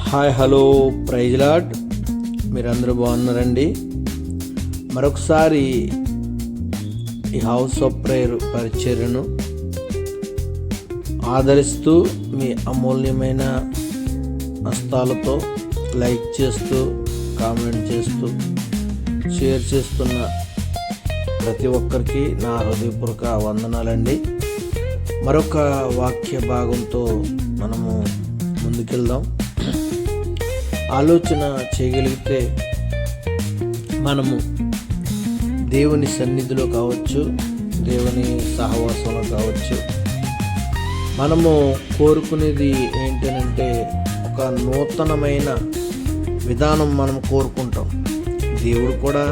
Hi hello praise lord, మీరందరూ బాగున్నారండి. మరొకసారి ఈ హౌస్ ఆఫ్ ప్రేయర్ పరిచర్యను ఆదరిస్తూ మీ అమూల్యమైన హస్తాలతో లైక్ చేస్తూ, కామెంట్ చేస్తూ, షేర్ చేస్తున్న ప్రతి ఒక్కరికి నా హృదయపూర్వక వందనాలండి. మరొక వాక్య భాగంతో మనము ముందుకెళ్దాం. ఆలోచన చేయగలిగితే మనము దేవుని సన్నిధిలో కావచ్చు, దేవుని సహవాసంలో కావచ్చు, మనము కోరుకునేది ఏంటంటే ఒక నూతనమైన విధానం మనం కోరుకుంటాం. దేవుడు కూడా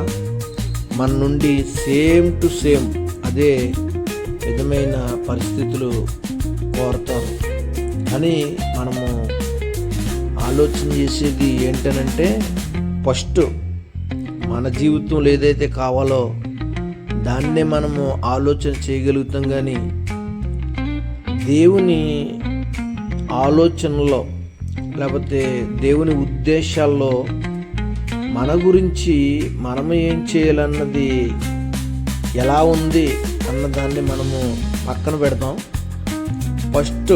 మన నుండి సేమ్ టు సేమ్ అదే విధమైన పరిస్థితులు కోరుతారు. కానీ మనము ఆలోచన చేసేది ఏంటనంటే ఫస్ట్ మన జీవితంలో ఏదైతే కావాలో దాన్నే మనము ఆలోచన చేయగలుగుతాం. కానీ దేవుని ఆలోచనలో లేకపోతే దేవుని ఉద్దేశాల్లో మన గురించి మనము ఏం చేయాలన్నది ఎలా ఉంది అన్నదాన్ని మనము పక్కన పెడతాం. ఫస్ట్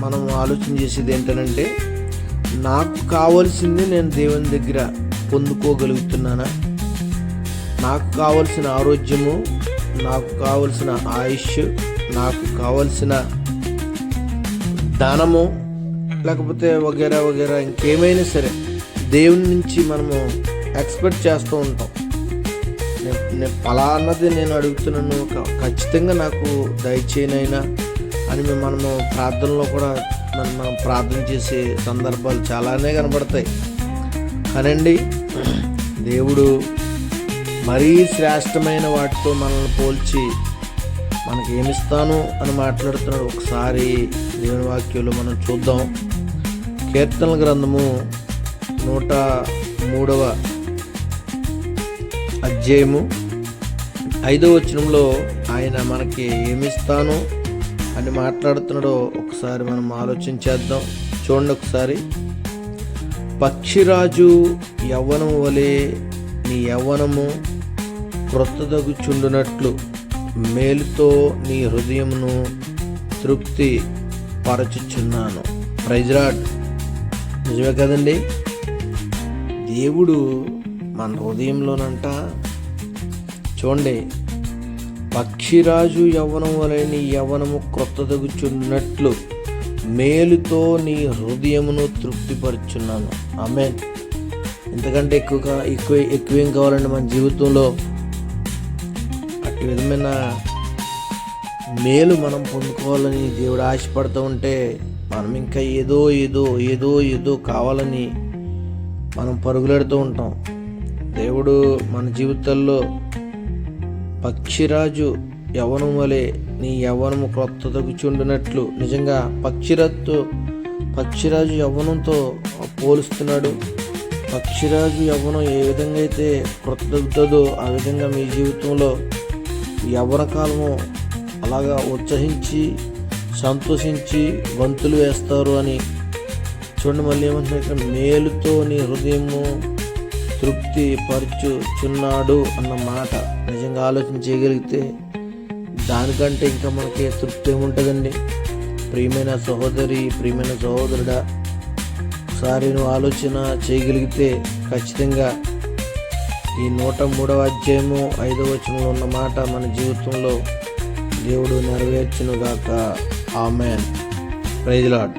మనం ఆలోచన చేసేది ఏంటంటే నాకు కావాల్సింది నేను దేవుని దగ్గర పొందుకోగలుగుతున్నానా, నాకు కావలసిన ఆరోగ్యము, నాకు కావలసిన ఆయుష్, నాకు కావలసిన ధనము, లేకపోతే వగేరా వగేరా ఇంకేమైనా సరే దేవుని నుంచి మనము ఎక్స్పెక్ట్ చేస్తూ ఉంటాం. నేను ఫలాన్నది నేను అడుగుతున్నాను, ఖచ్చితంగా నాకు దయచేయనైనా అని మనము ప్రార్థనలో కూడా మనం ప్రార్థన చేసే సందర్భాలు చాలానే కనబడతాయి. కానండి దేవుడు మరీ శ్రేష్టమైన వాటితో మనల్ని పోల్చి మనకి ఏమిస్తాను అని మాట్లాడుతున్నాడు. ఒకసారి దేవుని వాక్యంలో మనం చూద్దాం. కీర్తనల గ్రంథము 103వ అధ్యాయము 5వ వచనంలో ఆయన మనకి ఏమిస్తాను అని మాట్లాడుతున్నాడో ఒకసారి మనం ఆలోచించేద్దాం. చూడండి ఒకసారి. పక్షిరాజు యవ్వనము వలె నీ యవ్వనము క్రొత్తదగుచుండునట్లు మేలుతో నీ హృదయమును తృప్తి పరచుచున్నాను. Praise lord. నిజమే కదండి, దేవుడు మన హృదయంలోనంట చూడండి, పక్షిరాజు యవ్వనం వలె నీ యవ్వనము క్రొత్తదగుచున్నట్లు మేలుతో నీ హృదయమును తృప్తిపరుచున్నాను. ఆమేన్. ఇంతకంటే ఎక్కువేం కావాలండి మన జీవితంలో? అట్టి విధమైన మేలు మనం పొందుకోవాలని దేవుడు ఆశపడుతూ ఉంటే మనం ఇంకా ఏదో ఏదో ఏదో ఏదో కావాలని మనం పరుగులెడుతూ ఉంటాం. దేవుడు మన జీవితాల్లో పక్షిరాజు యవ్వనం వలె నీ యవ్వనము క్రొత్తదగుచుండునట్లు, నిజంగా పక్షిరాజు యవ్వనంతో పోలుస్తున్నాడు. పక్షిరాజు యవ్వనం ఏ విధంగా అయితే క్రొత్తదగుతుందో ఆ విధంగా మీ జీవితంలో యవ్వన కాలము అలాగా ఉత్సహించి సంతోషించి గంతులు వేస్తారు అని చూడండి. మళ్ళీ ఏమంటున్నా, మేలుతో నీ హృదయము తృప్తి పరచుచున్నాడు అన్న మాట నిజంగా ఆలోచన చేయగలిగితే దానికంటే ఇంకా మనకి తృప్తి ఏముంటుందండి? ప్రియమైన సహోదరి, ప్రియమైన సహోదరుడా, ఒకసారి నువ్వు ఆలోచన చేయగలిగితే ఖచ్చితంగా ఈ 103వ అధ్యాయము 5వ వచనంలో ఉన్న మాట మన జీవితంలో దేవుడు నెరవేర్చునుగాక. ఆమేన్. Praise lord.